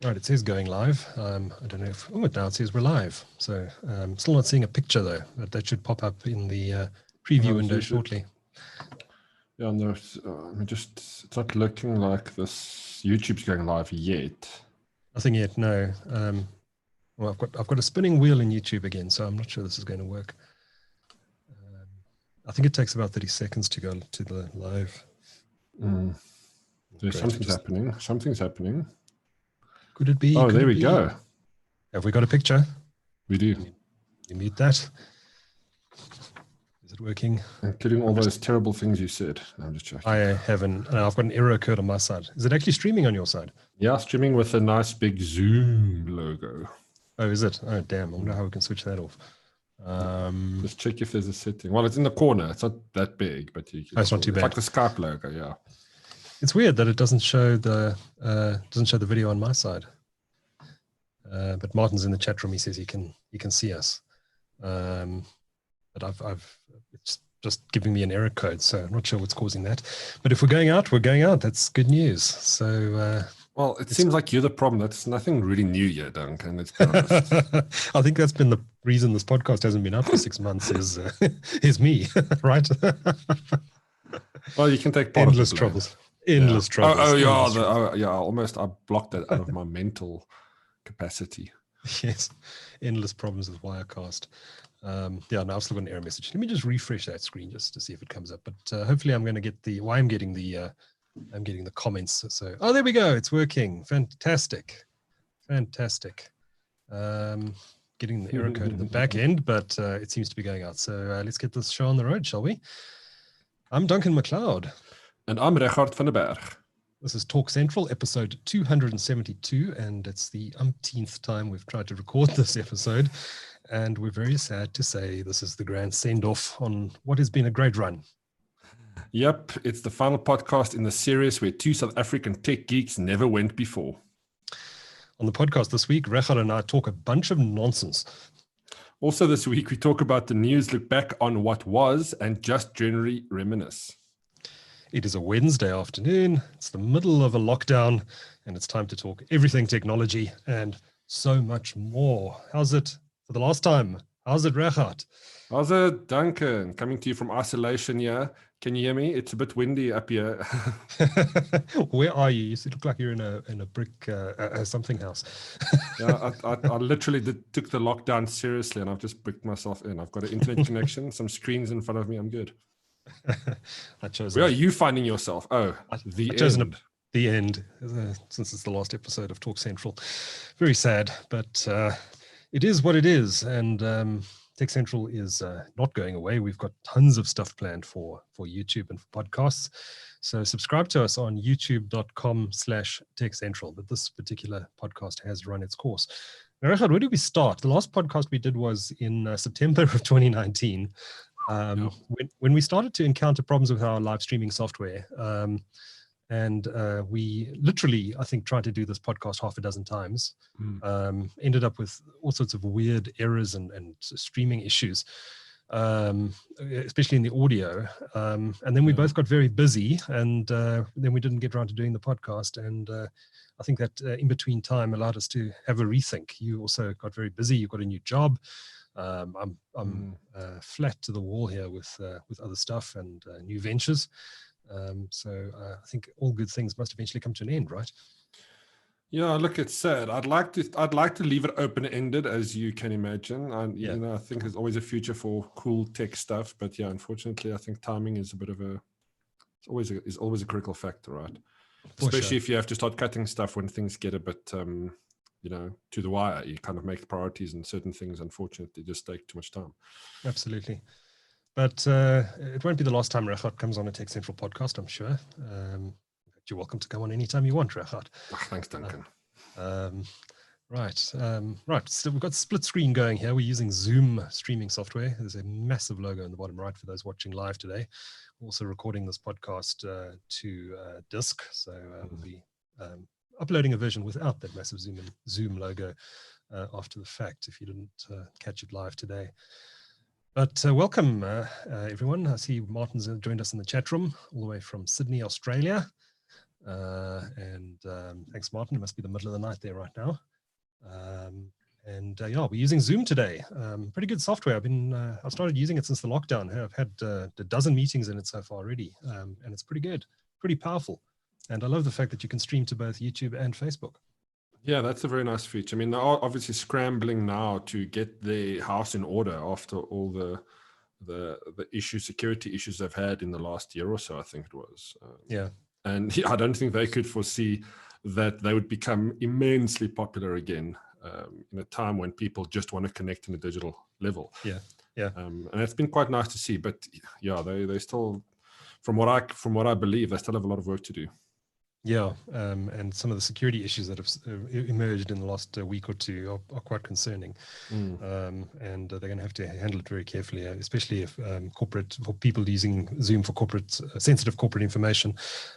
Right, it says going live. I don't know if, now it says we're live. So still not seeing a picture though, but that should pop up in the preview window shortly. Yeah, and there's, it's not looking like this YouTube's going live yet. Nothing yet, no. Well, I've got a spinning wheel in YouTube again, so I'm not sure this is going to work. I think it takes about 30 seconds to go to the live. There's something's happening. Something's happening. Could it be? Oh, there we go. Have we got a picture? We do. You mute that. Is it working? Including all those terrible things you said. No, I'm just joking. I haven't. I've got an error occurred on my side. Is it actually streaming on your side? Yeah, streaming with a nice big Zoom logo. Oh, is it? Oh, damn. I wonder how we can switch that off. Just check if there's a setting. Well, it's in the corner. It's not that big, but you can. It's not too bad. Like the Skype logo, yeah. It's weird that it doesn't show the video on my side. But Martin's in the chat room. He says he can see us. But it's just giving me an error code, so I'm not sure what's causing that. But if we're going out, we're going out. That's good news. So. Well, it seems like you're the problem. That's nothing really new yet, Duncan. Let's be honest. I think that's been the reason this podcast hasn't been up for 6 months is me, right? Well, you can take part endless of troubles. Endless troubles. I blocked that out of my mental capacity. Yes, endless problems with Wirecast. Now I've still got an error message. Let me just refresh that screen just to see if it comes up. But hopefully I'm going to get I'm getting the comments. So, oh, there we go. It's working. Fantastic. Getting the error code in the back end, but it seems to be going out. So let's get this show on the road, shall we? I'm Duncan McLeod. And I'm Regardt van der Berg. This is TalkCentral, episode 272, and it's the umpteenth time we've tried to record this episode. And we're very sad to say this is the grand send-off on what has been a great run. Yep, it's the final podcast in the series where two South African tech geeks never went before. On the podcast this week, Regardt and I talk a bunch of nonsense. Also this week, we talk about the news, look back on what was, and just generally reminisce. It is a Wednesday afternoon. It's the middle of a lockdown, and it's time to talk everything technology and so much more. How's it for the last time? How's it, Regardt? How's it, Duncan? Coming to you from isolation here. Can you hear me? It's a bit windy up here. Where are you? You look like you're in a brick something house. Yeah, I literally took the lockdown seriously, and I've just bricked myself in. I've got an internet connection, some screens in front of me. I'm good. Where are you finding yourself? Oh, the end. The end, since it's the last episode of TalkCentral. Very sad, but it is what it is. And TechCentral is not going away. We've got tons of stuff planned for YouTube and for podcasts. So subscribe to us on youtube.com/TechCentral. But this particular podcast has run its course. Now, Regardt, where did we start? The last podcast we did was in September of 2019. When we started to encounter problems with our live streaming software, and we literally, I think, tried to do this podcast half a dozen times, ended up with all sorts of weird errors and streaming issues, especially in the audio. And then we both got very busy, and then we didn't get around to doing the podcast. And I think that in-between time allowed us to have a rethink. You also got very busy. You got a new job. I'm flat to the wall here with other stuff and new ventures. So I think all good things must eventually come to an end, right? Yeah, look, it's sad. I'd like to leave it open-ended, as you can imagine. And you know, I think there's always a future for cool tech stuff, but yeah, unfortunately, I think timing is a bit of it's always a critical factor, right? Especially if you have to start cutting stuff when things get a bit to the wire. You kind of make priorities, and certain things, unfortunately, just take too much time. Absolutely. But it won't be the last time Regardt comes on a TechCentral podcast, I'm sure. You're welcome to come on anytime you want, Regardt. Thanks, Duncan. Right. So we've got split screen going here. We're using Zoom streaming software. There's a massive logo in the bottom right for those watching live today. We're also recording this podcast to disk. So we'll be uploading a version without that massive Zoom logo after the fact, if you didn't catch it live today. But welcome, everyone. I see Martin's joined us in the chat room all the way from Sydney, Australia. Thanks, Martin. It must be the middle of the night there right now. Yeah, we're using Zoom today. Pretty good software. I've started using it since the lockdown. I've had a dozen meetings in it so far already, and it's pretty good, pretty powerful. And I love the fact that you can stream to both YouTube and Facebook. Yeah, that's a very nice feature. I mean, they're obviously scrambling now to get the house in order after all the security issues they've had in the last year or so, I think it was. Yeah. And I don't think they could foresee that they would become immensely popular again in a time when people just want to connect in a digital level. Yeah, yeah. And it's been quite nice to see. But yeah, they still, from what I believe, they still have a lot of work to do. Yeah, and some of the security issues that have emerged in the last week or two are quite concerning, and they're going to have to handle it very carefully, especially if for people using Zoom for sensitive corporate information.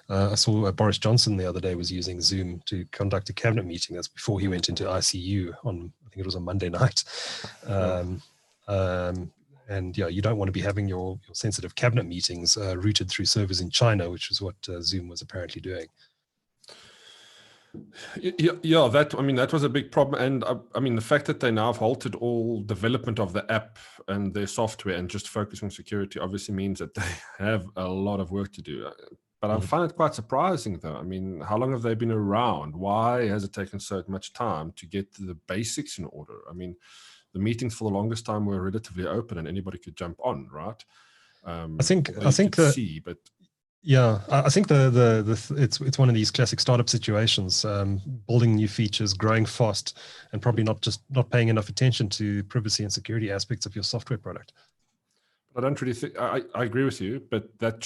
I saw Boris Johnson the other day was using Zoom to conduct a cabinet meeting. That's before he went into ICU on, I think it was on Monday night. And yeah, you don't want to be having your sensitive cabinet meetings routed through servers in China, which is what Zoom was apparently doing. Yeah, that was a big problem. And I mean, the fact that they now have halted all development of the app and their software and just focus on security obviously means that they have a lot of work to do. But I find it quite surprising, though. I mean, how long have they been around? Why has it taken so much time to get the basics in order? I mean, the meetings for the longest time were relatively open and anybody could jump on, right? I think that. Yeah, I think it's one of these classic startup situations, building new features, growing fast, and probably not paying enough attention to privacy and security aspects of your software product. I don't really think I agree with you, but that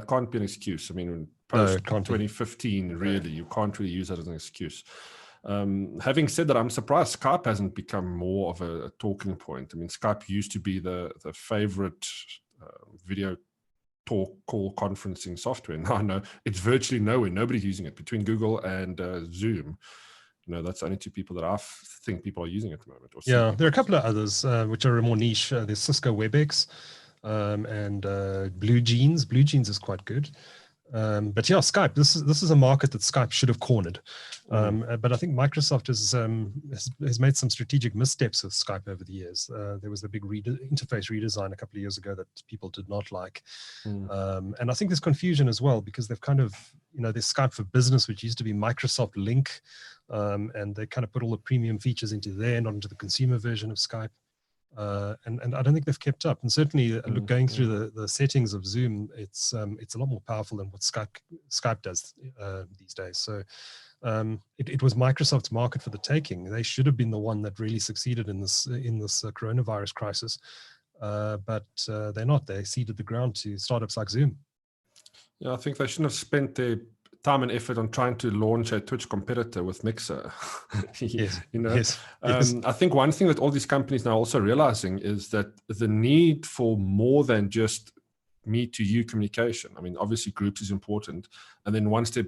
can't be an excuse. I mean, post 2015, really, you can't really use that as an excuse. Having said that, I'm surprised Skype hasn't become more of a talking point. I mean, Skype used to be the favorite video call conferencing software. Now I know it's virtually nowhere. Nobody's using it between Google and Zoom. That's the only two people that I think people are using at the moment. Yeah, there are a couple of others which are more niche. There's Cisco WebEx and Blue Jeans. Blue Jeans is quite good. But yeah, Skype. This is a market that Skype should have cornered. But I think Microsoft has made some strategic missteps with Skype over the years. There was the big interface redesign a couple of years ago that people did not like, and I think there's confusion as well because they've kind of there's Skype for Business, which used to be Microsoft Link, and they kind of put all the premium features into there, not into the consumer version of Skype. And I don't think they've kept up. And certainly, going through the settings of Zoom, it's a lot more powerful than what Skype does these days. So it was Microsoft's market for the taking. They should have been the one that really succeeded in this coronavirus crisis, but they're not. They ceded the ground to startups like Zoom. Yeah, I think they shouldn't have spent their time and effort on trying to launch a Twitch competitor with Mixer. Yes. Yes. I think one thing that all these companies now also realizing is that the need for more than just me to you communication. I mean, obviously groups is important. And then one step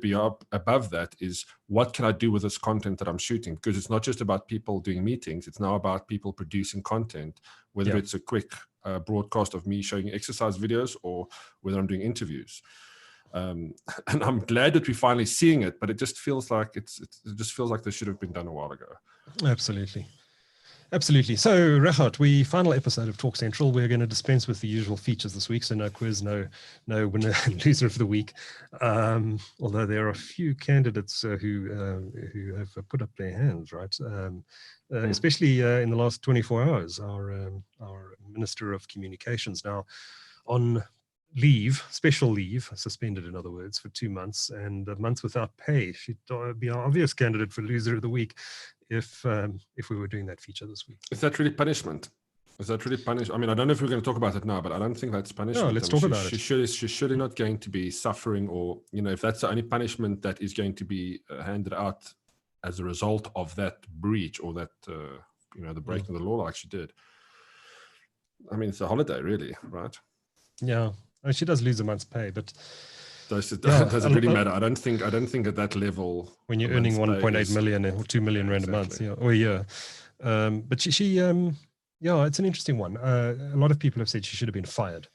above that is what can I do with this content that I'm shooting? Because it's not just about people doing meetings. It's now about people producing content, whether it's a quick broadcast of me showing exercise videos or whether I'm doing interviews. And I'm glad that we're finally seeing it, but it just feels like this should have been done a while ago. Absolutely. So, Regardt, final episode of TalkCentral. We're going to dispense with the usual features this week, so no quiz, no winner and loser of the week. Although there are a few candidates who have put up their hands, right? Especially in the last 24 hours. Our Minister of Communications now on special leave, suspended in other words, for 2 months, and a month without pay. She'd be our obvious candidate for loser of the week if we were doing that feature this week. Is that really punishment? I mean, I don't know if we're going to talk about it now, but I don't think that's punishment. No, let's talk about it. She's surely not going to be suffering, or if that's the only punishment that is going to be handed out as a result of that breach or that the breaking of the law like she did. I mean, it's a holiday, really, right? Yeah. She does lose a month's pay, but does it really matter? I don't think at that level. When you're earning 1.8 million or 2 million rand a month, or a year. But she it's an interesting one. A lot of people have said she should have been fired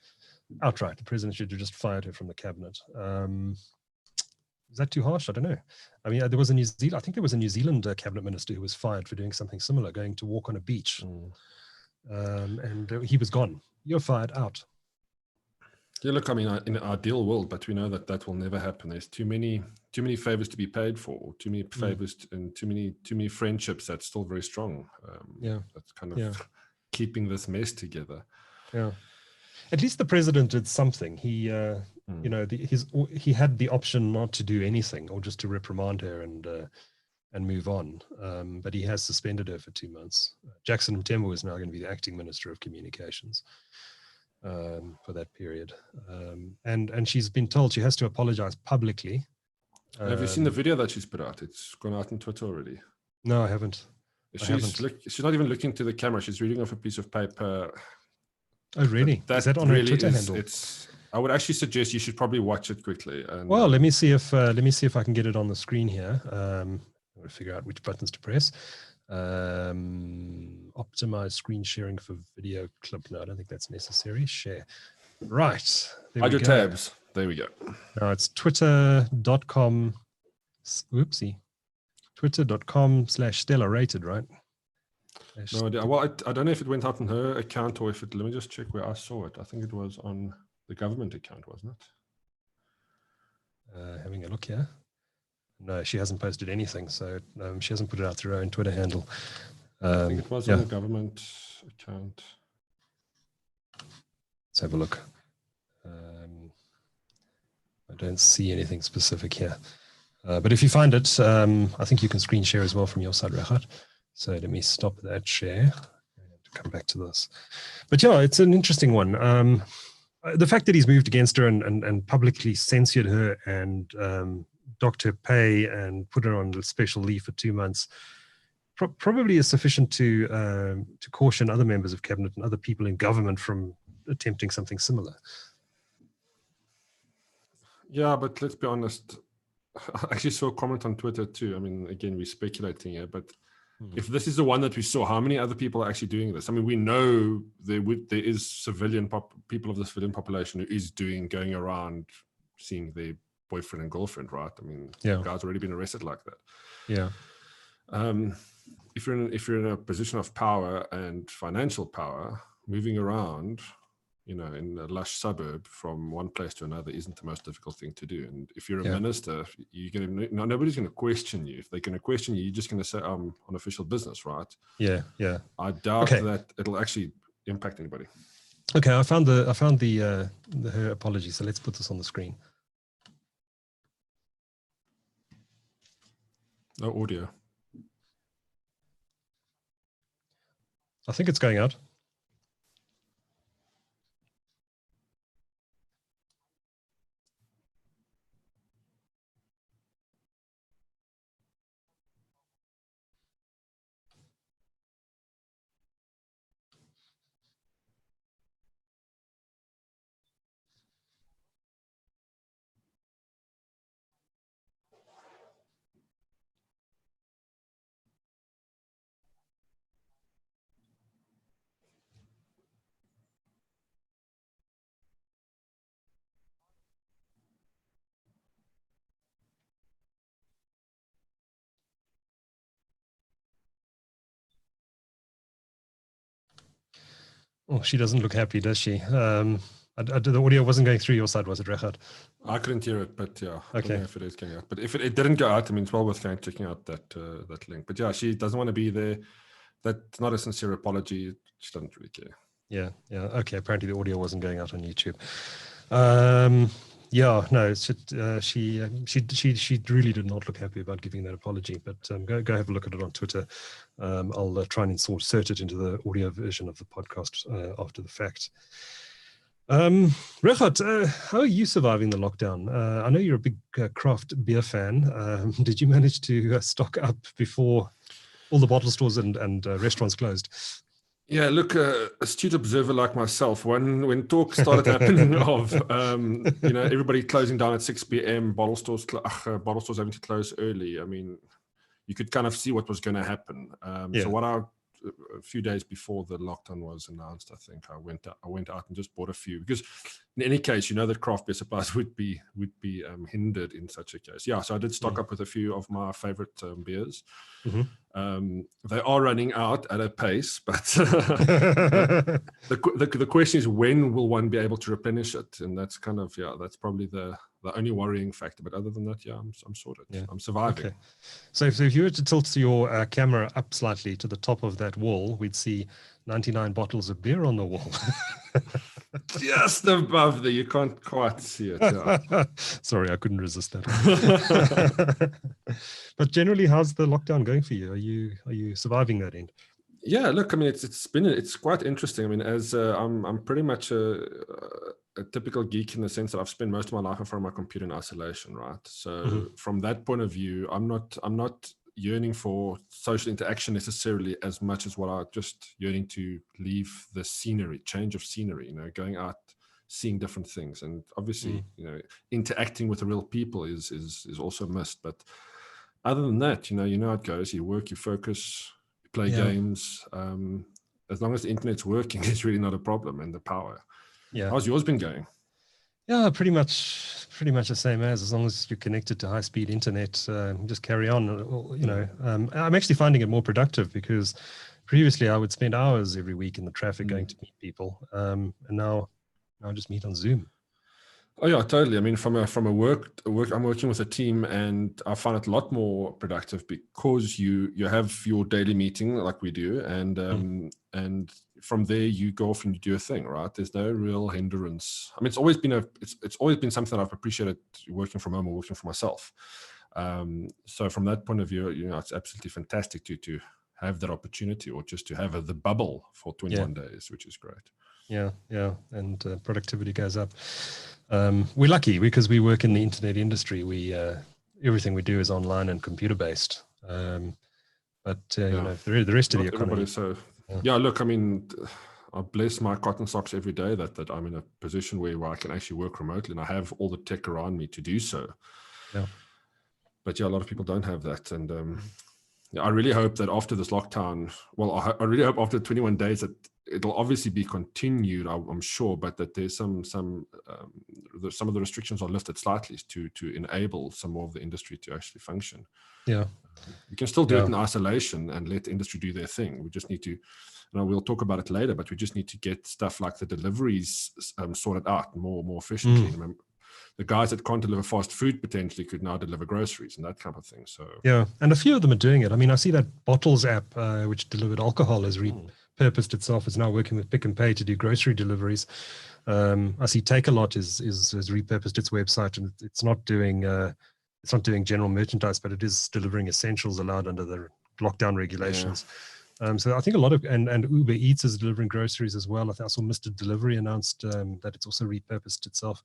outright. The president should have just fired her from the cabinet. Is that too harsh? I don't know. I mean, there was a New Zealand, I think there was a New Zealand cabinet minister who was fired for doing something similar, going to walk on a beach. And he was gone. You're fired, out. Yeah, look, I mean, in an ideal world, but we know that that will never happen. There's too many favors to be paid for, too many favors and too many friendships that's still very strong. That's kind of keeping this mess together. Yeah. At least the president did something. He, you know, he had the option not to do anything or just to reprimand her and move on. But he has suspended her for 2 months. Jackson Mthembu is now going to be the acting Minister of Communications for that period. And she's been told she has to apologize publicly. Have you seen the video that she's put out? It's gone out on Twitter already. No, I haven't. She's not even looking to the camera. She's reading off a piece of paper. Oh, really? Is that on her Twitter handle? I would actually suggest you should probably watch it quickly. And, well, let me see if I can get it on the screen here. I'm going to figure out which buttons to press. Optimize screen sharing for video clip. No, I don't think that's necessary. Share. Right. Hide your tabs. There we go. Now it's twitter.com. Oopsie. Twitter.com/Stella rated, right? No idea. Well, I don't know if it went out on her account or if it, let me just check where I saw it. I think it was on the government account, wasn't it? Having a look here. No, she hasn't posted anything, so she hasn't put it out through her own Twitter handle. I think it was on the government account. Let's have a look. I don't see anything specific here. But if you find it, I think you can screen share as well from your side, Regardt. So let me stop that share and come back to this. But yeah, it's an interesting one. The fact that he's moved against her and publicly censored her and docked her pay and put her on special leave for 2 months probably is sufficient to caution other members of cabinet and other people in government from attempting something similar. Yeah, but let's be honest. I actually saw a comment on Twitter too. I mean, again, we're speculating here, but if this is the one that we saw, how many other people are actually doing this? I mean, we know there is people of the civilian population who is going around seeing their boyfriend and girlfriend, right? I mean, the guy's already been arrested like that. Yeah. If you're in a position of power and financial power, moving around, you know, in a lush suburb from one place to another isn't the most difficult thing to do. And if you're a minister, nobody's going to question you. If they're going to question you, you're just going to say, I'm on official business, right? Yeah, yeah. I doubt that it'll actually impact anybody. Okay, I found her apology. So let's put this on the screen. No audio. I think it's going out. Oh, she doesn't look happy, does she? The audio wasn't going through your side, was it, Regardt? I couldn't hear it, but yeah. Okay. I don't know if it is going out. But if it didn't go out, I mean, it's well worth checking out that link. But yeah, she doesn't want to be there. That's not a sincere apology. She doesn't really care. Yeah, yeah. Okay, apparently the audio wasn't going out on YouTube. Yeah, no, she really did not look happy about giving that apology, but go have a look at it on Twitter. I'll try and insert it into the audio version of the podcast after the fact. Regardt, how are you surviving the lockdown? I know you're a big craft beer fan. Did you manage to stock up before all the bottle stores and restaurants closed? Yeah, look, astute observer like myself, when talk started happening of everybody closing down at 6 p.m., bottle stores having to close early. I mean, you could kind of see what was going to happen. So a few days before the lockdown was announced, I think I went out and just bought a few, because in any case, that craft beer supplies would be hindered in such a case. Yeah, so I did stock up with a few of my favorite beers. They are running out at a pace, but the question is, when will one be able to replenish it? And that's kind of, that's probably the only worrying factor. But other than that, I'm sorted. Yeah. I'm surviving. Okay. So if you were to tilt your camera up slightly to the top of that wall, we'd see 99 bottles of beer on the wall. Just above there, you can't quite see it. Yeah. Sorry, I couldn't resist that. But generally, how's the lockdown going for you? Are you surviving that end? Yeah, look, I mean, it's quite interesting. I mean, as I'm pretty much a typical geek in the sense that I've spent most of my life in front of my computer in isolation, right? So from that point of view, I'm not yearning for social interaction necessarily as much as what I'm just yearning to leave the scenery, change of scenery, going out, seeing different things. And obviously, interacting with the real people is also missed. But other than that, you know how it goes. You work, you focus, you play games. As long as the internet's working, it's really not a problem, and the power. Yeah. How's yours been going? Yeah, pretty much the same as long as you're connected to high-speed internet, just carry on. I'm actually finding it more productive because previously I would spend hours every week in the traffic going to meet people, and now I just meet on Zoom. Oh yeah, totally. I mean, from a work, I'm working with a team, and I find it a lot more productive because you have your daily meeting like we do, and from there you go off and you do a thing, right? There's no real hindrance. I mean, it's always been something that I've appreciated working from home or working for myself. So from that point of view, it's absolutely fantastic to have that opportunity, or just to have the bubble for 21 days, which is great. Yeah, and productivity goes up. We're lucky because we work in the internet industry. We everything we do is online and computer based. But the rest of the economy. Look, I mean, I bless my cotton socks every day that I'm in a position where I can actually work remotely, and I have all the tech around me to do so. Yeah. But a lot of people don't have that, and I really hope that after this lockdown, I really hope after 21 days that it'll obviously be continued, I'm sure, but that there's some of the restrictions are lifted slightly to enable some more of the industry to actually function. Yeah. We can still do it in isolation and let the industry do their thing. We just need to, we'll talk about it later, but we just need to get stuff like the deliveries sorted out more efficiently. Remember, the guys that can't deliver fast food potentially could now deliver groceries and that kind of thing. So yeah, and a few of them are doing it. I mean, I see that Bottles app, which delivered alcohol, has repurposed itself. It's now working with Pick and Pay to do grocery deliveries. I see Take-A-Lot has repurposed its website, and it's not doing general merchandise, but it is delivering essentials allowed under the lockdown regulations. So I think a lot of, and Uber Eats is delivering groceries as well. I think I saw Mr. Delivery announced that it's also repurposed itself.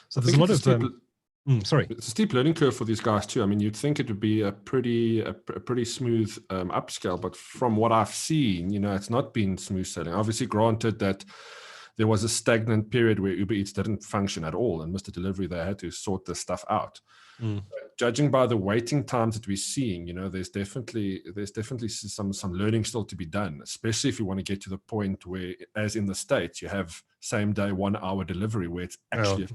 So there's a lot of, it's a steep learning curve for these guys too. I mean, you'd think it would be a pretty smooth upscale, but from what I've seen, it's not been smooth sailing. Obviously, granted that there was a stagnant period where Uber Eats didn't function at all, and Mr. Delivery, they had to sort this stuff out. Judging by the waiting times that we're seeing, there's definitely some learning still to be done, especially if you want to get to the point where, as in the States, you have same day 1 hour delivery where it's actually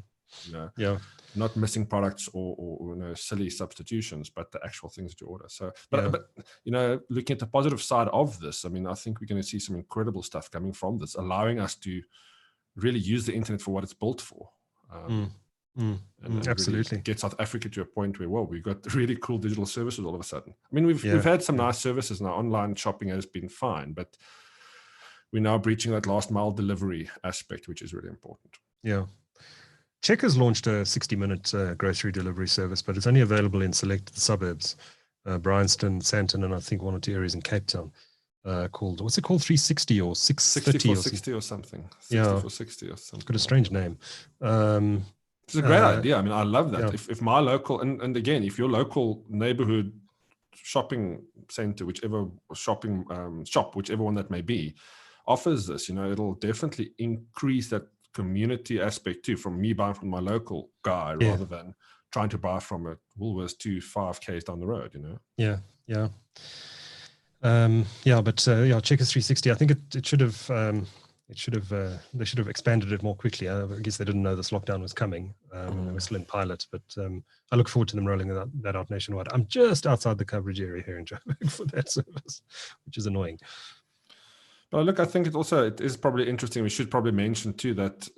not missing products or silly substitutions, but the actual things that you order. So, but looking at the positive side of this, I mean, I think we're going to see some incredible stuff coming from this, allowing us to really use the internet for what it's built for. And absolutely really get South Africa to a point where, we've got really cool digital services all of a sudden. I mean, we've had some nice services now. Online shopping has been fine, but we're now breaching that last mile delivery aspect, which is really important. Yeah. Checkers launched a 60-minute grocery delivery service, but it's only available in selected suburbs, Bryanston, Sandton, and I think 1 or 2 areas in Cape Town. Called, what's it called? 360 or 630 or something. 60 or something. It's got a strange name. It's a great idea. I mean, I love that. Yeah. If my local, and again, if your local neighborhood shopping center, whichever shopping shop, whichever one that may be, offers this, it'll definitely increase that community aspect too, from me buying from my local guy rather than trying to buy from a Woolworths 5 Ks down the road, But Checkers 360, I think it should have It should have they should have expanded it more quickly. I guess they didn't know this lockdown was coming. They were still in pilot, but I look forward to them rolling that out nationwide. I'm just outside the coverage area here in Joburg for that service, which is annoying. But look, I think it is probably interesting. We should probably mention too that,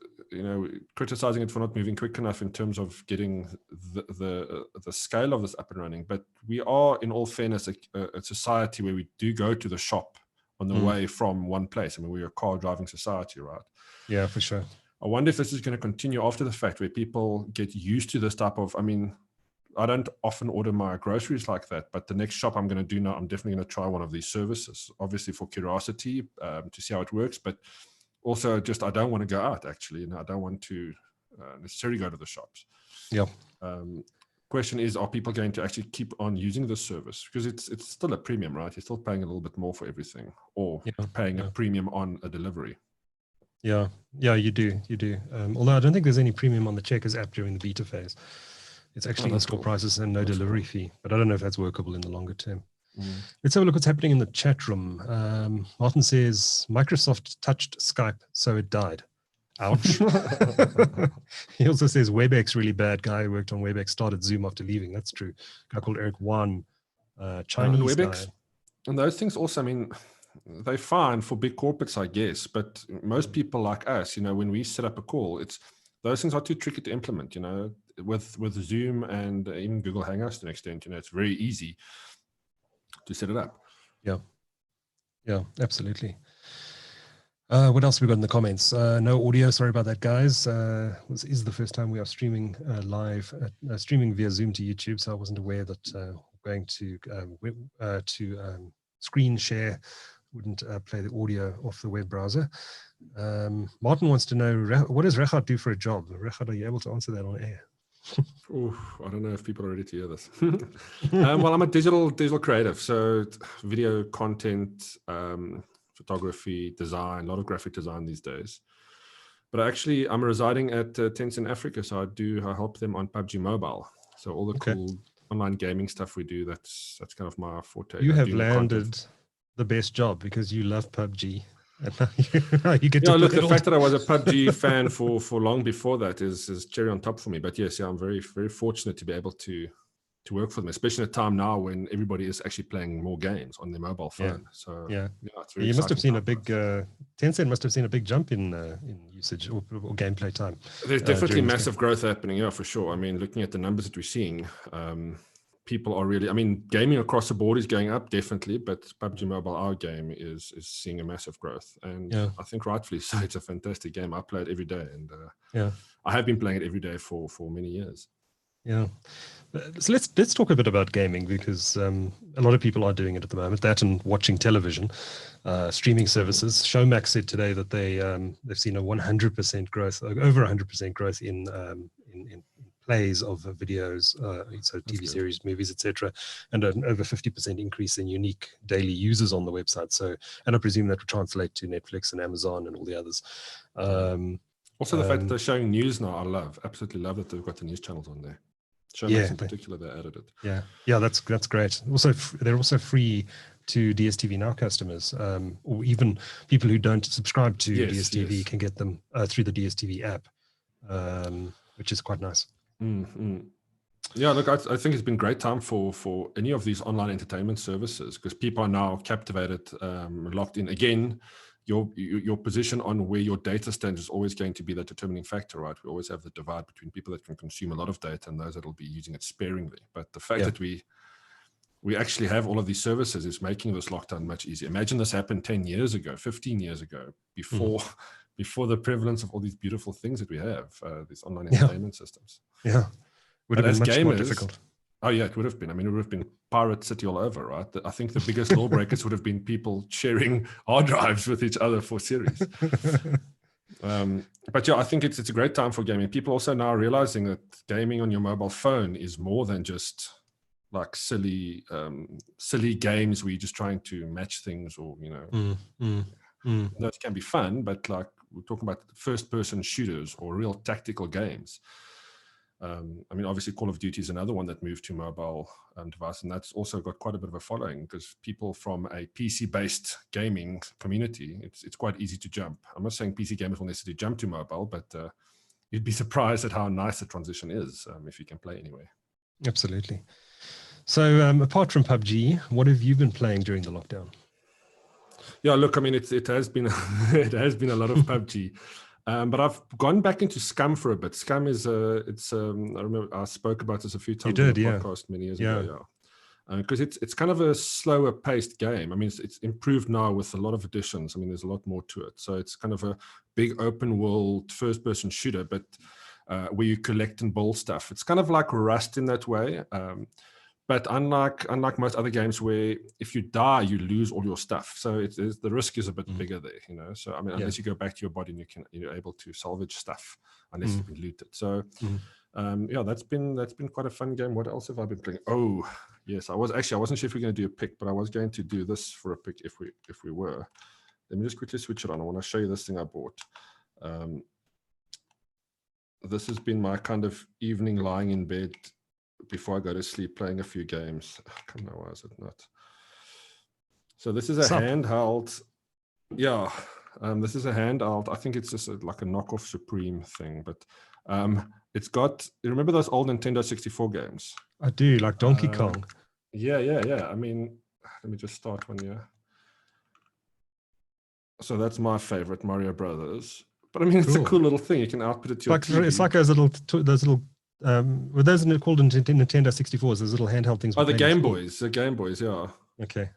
criticizing it for not moving quick enough in terms of getting the scale of this up and running. But we are, in all fairness, a society where we do go to the shop on the way from one place. I mean, we're a car driving society, right? Yeah, for sure. I wonder if this is going to continue after the fact, where people get used to this type of, I don't often order my groceries like that, but the next shop I'm going to do now, I'm definitely going to try one of these services, obviously for curiosity, to see how it works, but also just, I don't want to go out actually, I don't want to necessarily go to the shops. Yeah. Question is, are people going to actually keep on using this service? Because it's still a premium, right? You're still paying a little bit more for everything, or paying a premium on a delivery. Yeah, you do. Although I don't think there's any premium on the Checkers app during the beta phase. It's actually in-store prices and no delivery fee, but I don't know if that's workable in the longer term. Let's have a look what's happening in the chat room. Martin says, Microsoft touched Skype, so it died. Ouch. He also says, WebEx really bad. Guy who worked on WebEx started Zoom after leaving. That's true. A guy called Eric Wan, Chinese WebEx, guy. And those things also, they're fine for big corporates, I guess, but most people like us, when we set up a call, those things are too tricky to implement, with Zoom and even Google Hangouts to an extent, it's very easy to set it up. Yeah, absolutely. What else we got in the comments? No audio. Sorry about that, guys. This is the first time we are streaming live, streaming via Zoom to YouTube. So I wasn't aware that going to screen share wouldn't play the audio off the web browser. Martin wants to know, what does Regardt do for a job? Regardt, are you able to answer that on air? I don't know if people are ready to hear this. Well, I'm a digital creative, so video content, photography, design, a lot of graphic design these days. But actually, I'm residing at Tencent Africa, so I help them on PUBG Mobile. So all the cool online gaming stuff we do, that's kind of my forte. You have landed the best job because you love PUBG. And you get to look, the fact that I was a PUBG fan for long before that is cherry on top for me. But yes, I'm very, very fortunate to be able to work for them, especially at a time now when everybody is actually playing more games on their mobile phone. So it's very you must have seen a big Tencent must have seen a big jump in usage or gameplay time. There's definitely massive growth happening, for sure. Looking at the numbers that we're seeing, people are really, gaming across the board is going up, definitely, but PUBG Mobile, our game, is seeing a massive growth. And I think rightfully so. It's a fantastic game. I play it every day, and I have been playing it every day for many years. Yeah. So let's talk a bit about gaming, because a lot of people are doing it at the moment. That and watching television, streaming services. Showmax said today that they've seen a 100% growth, over 100% growth in plays of videos, so TV series, movies, etc., and an over 50% increase in unique daily users on the website. So, and I presume that would translate to Netflix and Amazon and all the others. Also, the fact that they're showing news now, I absolutely love that they've got the news channels on there. Showmax in particular, they added it. Yeah, that's great. Also, they're also free to DSTV Now customers, or even people who don't subscribe to DSTV can get them through the DSTV app, which is quite nice. Mm-hmm. Yeah, look, I think it's been a great time for any of these online entertainment services, because people are now captivated, locked in. Again, your position on where your data stands is always going to be the determining factor, right? We always have the divide between people that can consume a lot of data and those that will be using it sparingly. But the fact that we actually have all of these services is making this lockdown much easier. Imagine this happened 10 years ago, 15 years ago, before the prevalence of all these beautiful things that we have, these online entertainment systems. Yeah, would have been much more difficult. Oh yeah, it would have been. It would have been Pirate City all over, right? I think the biggest lawbreakers would have been people sharing hard drives with each other for series. But yeah, I think it's a great time for gaming. People also now realizing that gaming on your mobile phone is more than just like silly games where you're just trying to match things, or those can be fun, but like we're talking about first-person shooters or real tactical games. I mean, obviously, Call of Duty is another one that moved to mobile device, and that's also got quite a bit of a following because people from a PC-based gaming community, it's quite easy to jump. I'm not saying PC gamers will necessarily jump to mobile, but you'd be surprised at how nice the transition is if you can play anywhere. Absolutely. So apart from PUBG, what have you been playing during the lockdown? Yeah, look, I mean, it has been it has been a lot of PUBG, but I've gone back into Scum for a bit. Scum is I remember I spoke about this a few times on the podcast many years ago. Because it's kind of a slower paced game. I mean, it's improved now with a lot of additions. I mean, there's a lot more to it. So it's kind of a big open world first person shooter, but where you collect and build stuff. It's kind of like Rust in that way. But unlike most other games where if you die, you lose all your stuff. So the risk is a bit bigger there, you know. So I mean, unless you go back to your body and you're able to salvage stuff, unless you can loot it. So yeah, that's been quite a fun game. What else have I been playing? Oh, yes, I wasn't sure if we were going to do a pick, but I was going to do this for a pick if we were. Let me just quickly switch it on. I want to show you this thing I bought. This has been my kind of evening lying in bed before I go to sleep, playing a few games. Come on, why is it not? So this is a handheld. Yeah, this is a handheld. I think it's just like a knockoff Supreme thing, but it's got. You remember those old Nintendo 64 games? I do, like Donkey Kong. Yeah. I mean, let me just start one here. So that's my favorite, Mario Brothers. But I mean, it's a cool little thing. You can output it to your TV. It's like those little were those called Nintendo 64s? Those little handheld things. Oh, the Game Boys. The Game Boys, yeah. Okay.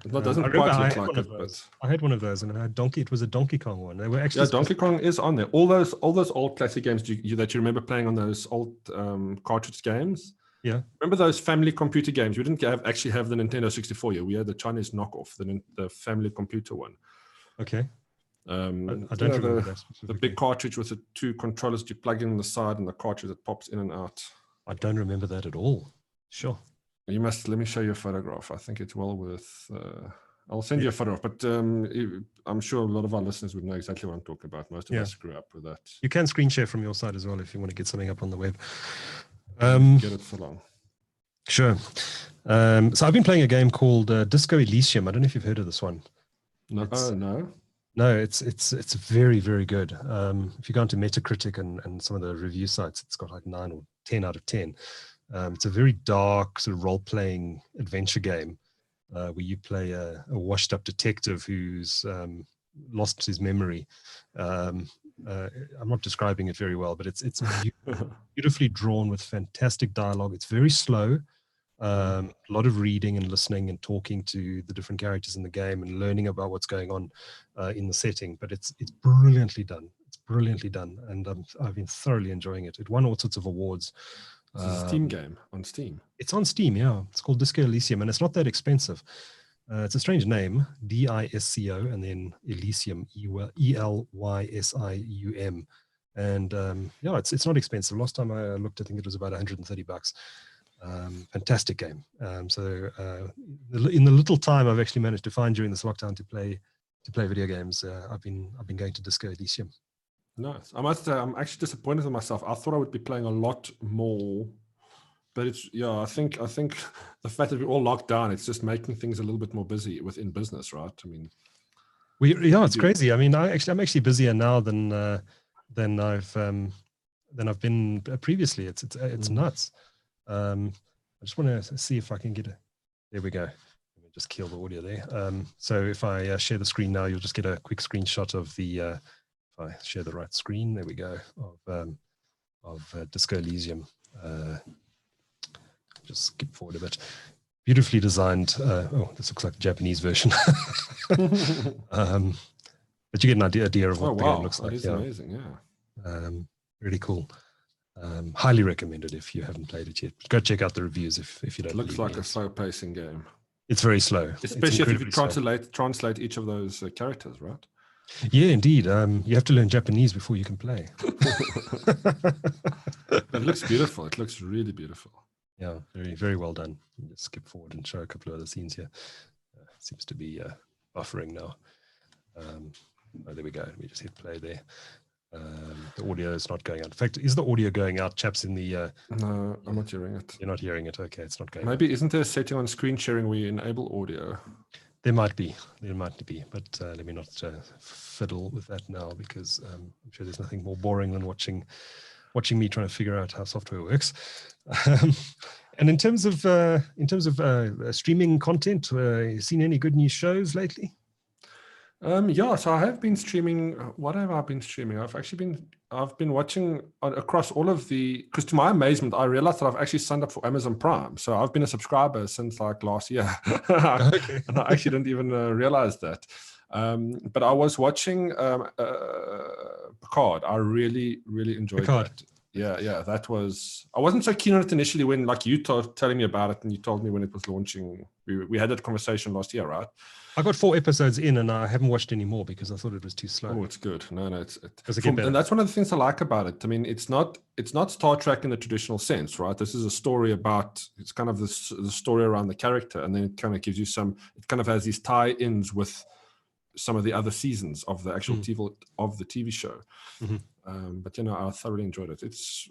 It doesn't quite look like it, but I had one of those, and it was a Donkey Kong one. They were actually Donkey Kong is on there. All those old classic games that you remember playing on those old cartridge games. Yeah. Remember those family computer games? We didn't actually have the Nintendo 64 here. We had the Chinese knockoff, the family computer one. Okay. I don't remember that. The big cartridge with the two controllers that you plug in the side and the cartridge that pops in and out. I don't remember that at all. Sure. You must. Let me show you a photograph. I think it's well worth. I'll send you a photograph, but I'm sure a lot of our listeners would know exactly what I'm talking about. Most of us grew up with that. You can screen share from your side as well if you want to get something up on the web. Get it for long. Sure. So I've been playing a game called Disco Elysium. I don't know if you've heard of this one. No. No, it's very, very good. If you go into Metacritic and some of the review sites, it's got like 9 or 10 out of 10. It's a very dark sort of role-playing adventure game where you play a washed-up detective who's lost his memory. I'm not describing it very well, but it's beautifully drawn with fantastic dialogue. It's very slow. A lot of reading and listening and talking to the different characters in the game and learning about what's going on in the setting. But it's brilliantly done. It's brilliantly done, and I've been thoroughly enjoying it. It won all sorts of awards. It's a Steam game on Steam. It's on Steam, yeah. It's called Disco Elysium, and it's not that expensive. It's a strange name, DISCO, and then Elysium, ELYSIUM. And yeah, it's not expensive. Last time I looked, I think it was about $130. Fantastic game. So in the little time I've actually managed to find during this lockdown to play video games, I've been going to Disco Elysium. Nice. I must say, I'm actually disappointed in myself. I thought I would be playing a lot more, but I think the fact that we're all locked down, it's just making things a little bit more busy within business, right? I mean, it's crazy. I mean, I'm actually busier now than I've been previously. It's nuts. I just want to see if I can get there we go. Let me just kill the audio there. So if I share the screen now, you'll just get a quick screenshot of the, if I share the right screen, there we go, of Disco Elysium. Just skip forward a bit. Beautifully designed. This looks like the Japanese version. But you get an idea of what the game looks like. That is amazing, yeah. Really cool. Highly recommended if you haven't played it yet. Go check out the reviews if you don't. It looks like a slow pacing game. It's very slow, especially if you translate each of those characters, right? Yeah, indeed. You have to learn Japanese before you can play. It looks beautiful. It looks really beautiful. Yeah, very, very well done. Just skip forward and show a couple of other scenes here. Seems to be buffering now. There we go. Let me just hit play there. The audio is not going out. In fact, is the audio going out, chaps? No, I'm not hearing it. You're not hearing it. Okay, it's not going. Maybe isn't there a setting on screen sharing where you enable audio? There might be, but let me not fiddle with that now, because I'm sure there's nothing more boring than watching me trying to figure out how software works. And in terms of streaming content, you seen any good new shows lately? So I have been streaming. What have I been streaming? I've been watching across all of because to my amazement, I realized that I've actually signed up for Amazon Prime. So I've been a subscriber since like last year. Okay. And I actually didn't even realize that. But I was watching Picard. I really, really enjoyed Picard. that. Yeah, that was. I wasn't so keen on it initially when, like, you telling me about it, and you told me when it was launching. We had that conversation last year, right? I got 4 episodes in, and I haven't watched any more because I thought it was too slow. Oh, it's good. No, it's and that's one of the things I like about it. I mean, it's not Star Trek in the traditional sense, right? This is a story about. It's kind of the story around the character, and then it kind of gives you some. It kind of has these tie-ins with some of the other seasons of the actual TV show. Mm-hmm. But I thoroughly enjoyed it. It's.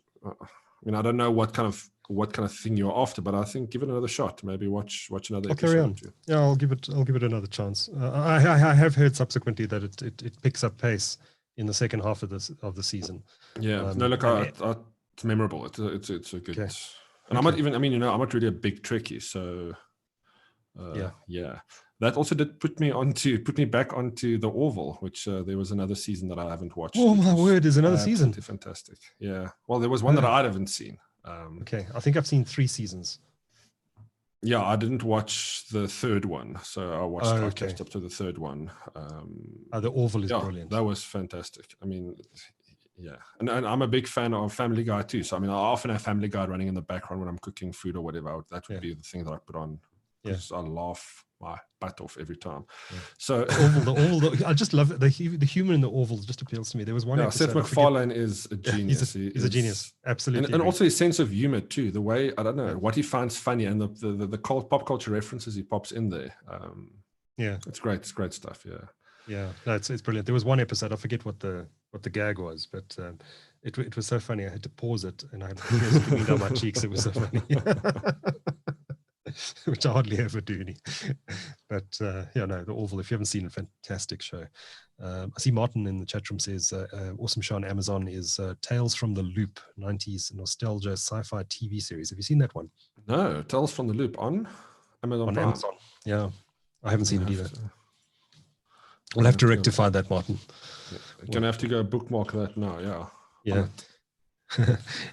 I don't know what kind of thing you're after, but I think give it another shot. Maybe watch another episode. Carry on. Yeah, I'll give it another chance. I have heard subsequently that it picks up pace in the second half of the season. Yeah, it's memorable. It's a good. Okay. And I'm not even. I'm not really a big Trekkie, so. Yeah. That also did put me back onto the Orville, which there was another season that I haven't watched. Oh my word! There's another season. Fantastic. Yeah. Well, there was one that I haven't seen. Okay, I think I've seen 3 seasons. Yeah, I didn't watch the third one, so I catched up to the third one. The Orville is brilliant. That was fantastic. I mean, yeah, and I'm a big fan of Family Guy too. So I often have Family Guy running in the background when I'm cooking food or whatever. That would be the thing that I put on. Because I laugh my butt off every time. Yeah. So the Orville, I just love it. The humor in the Orville just appeals to me. There was one episode. Seth MacFarlane is a genius. He's a genius, absolutely. And also his sense of humor too. The way, I don't know, what he finds funny and the pop culture references he pops in there. It's great. It's great stuff. Yeah. No, it's brilliant. There was one episode. I forget what the gag was, but it was so funny. I had to pause it, and I had tears streaming down my cheeks. It was so funny. Which I hardly ever do. But the Orville, if you haven't seen it, fantastic show. I see Martin in the chat room says, awesome show on Amazon is Tales from the Loop, 90s nostalgia sci-fi TV series. Have you seen that one? No, Tales from the Loop on Amazon Prime. Amazon, yeah. I haven't seen it either. We'll have to rectify that, Martin. You're going to have to go bookmark that now, Yeah.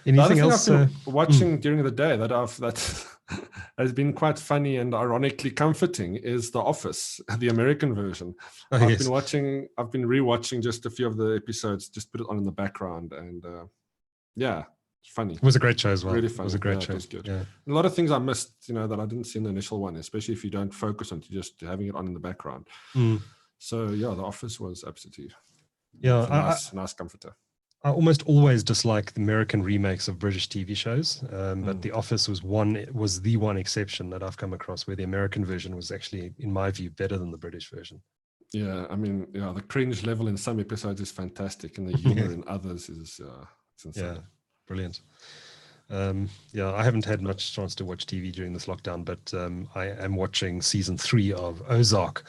Anything else? I've been watching during the day that has been quite funny and ironically comforting is The Office, the American version. I've been rewatching just a few of the episodes, just put it on in the background, and it's funny. It was a great show as well. Really funny. It was a great show. It was good. Yeah. A lot of things I missed, that I didn't see in the initial one, especially if you don't focus on just having it on in the background. So The Office was absolutely nice comforter. I almost always dislike the American remakes of British TV shows, but The Office was the one exception that I've come across where the American version was actually, in my view, better than the British version. Yeah, the cringe level in some episodes is fantastic, and the humor in others is it's insane. Yeah, brilliant. I haven't had much chance to watch TV during this lockdown, but I am watching season 3 of Ozark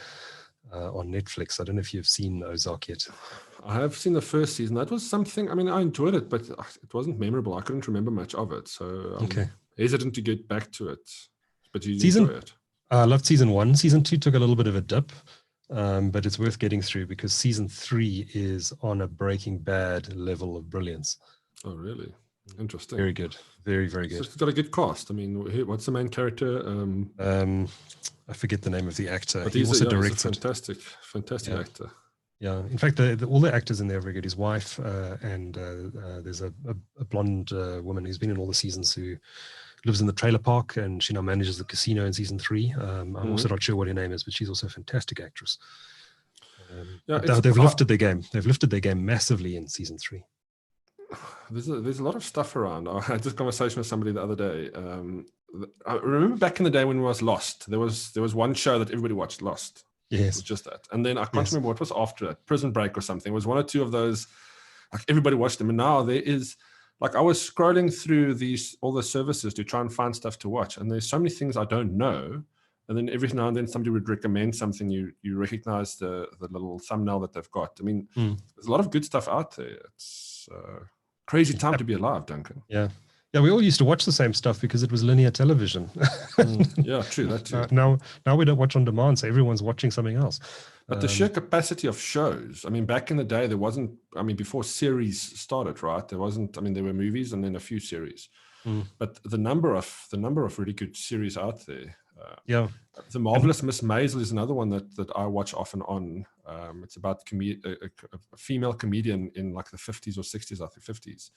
on Netflix. I don't know if you've seen Ozark yet. I have seen the first season. That was something, I enjoyed it, but it wasn't memorable. I couldn't remember much of it. So I'm hesitant to get back to it. But you enjoy it. I loved season 1. Season 2 took a little bit of a dip, but it's worth getting through because season 3 is on a Breaking Bad level of brilliance. Oh, really? Interesting. Very good. Very, very good. So it's got a good cast. What's the main character? I forget the name of the actor. But he also directed. Fantastic actor. Yeah, in fact, all the actors in there are very good. His wife and there's a blonde woman who's been in all the seasons who lives in the trailer park, and she now manages the casino in season 3. I'm also not sure what her name is, but she's also a fantastic actress. They've lifted their game. They've lifted their game massively in season 3. There's a lot of stuff around. I had this conversation with somebody the other day. I remember back in the day when we was Lost, there was one show that everybody watched, Lost. Yes. It was just that. And then I can't remember what was after that, Prison Break or something. It was one or two of those like everybody watched them. And now there is, like, I was scrolling through all the services to try and find stuff to watch, and there's so many things I don't know. And then every now and then somebody would recommend something, you recognize the little thumbnail that they've got. I mean, there's a lot of good stuff out there. It's crazy time to be alive, Duncan. Yeah. Yeah, we all used to watch the same stuff because it was linear television. Yeah, true. That too. Now we don't watch on demand, so everyone's watching something else. But the sheer capacity of shows, I mean, back in the day, there wasn't, I mean, before series started, right? There wasn't, I mean, there were movies and then a few series. But the number of really good series out there. Yeah. The Marvelous Miss Maisel is another one that I watch off and on. It's about a female comedian in like the 50s or 60s, I think 50s.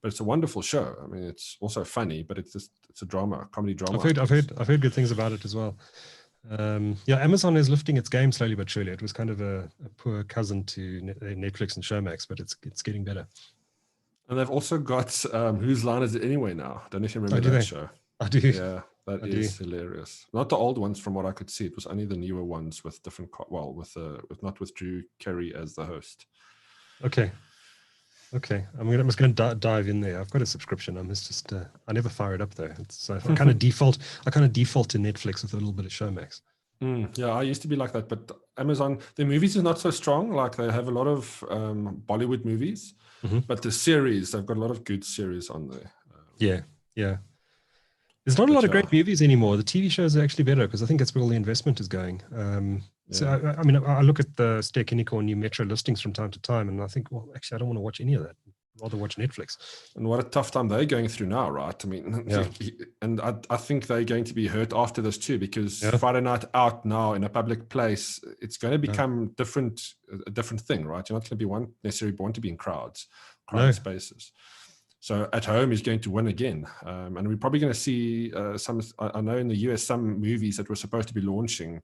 But it's a wonderful show. I mean, it's also funny, but it's a comedy drama. I've heard good things about it as well. Yeah, Amazon is lifting its game slowly but surely. It was kind of a poor cousin to Netflix and Showmax, but it's getting better. And they've also got Whose Line Is It Anyway now? Don't know if you remember that show. I do. Yeah, that is hilarious. Not the old ones, from what I could see. It was only the newer ones with different. Not with Drew Carey as the host. Okay. I'm just going to dive in there. I've got a subscription. I never fire it up though. I kind of default to Netflix with a little bit of Showmax. Yeah, I used to be like that, but Amazon, their movies is not so strong. Like they have a lot of Bollywood movies, but the series, they've got a lot of good series on there. Yeah. There's not a lot of great movies anymore. The TV shows are actually better because I think that's where all the investment is going. So, I mean, I look at the Ster-Kinekor or New Metro listings from time to time, and I think, well, actually, I don't want to watch any of that. I'd rather watch Netflix. And what a tough time they're going through now, right? I mean, and I think they're going to be hurt after this too, because Friday night out now in a public place, it's going to become a different thing, right? You're not going to be necessarily want to be in crowded spaces. So at home is going to win again. And we're probably going to see I know in the US, some movies that were supposed to be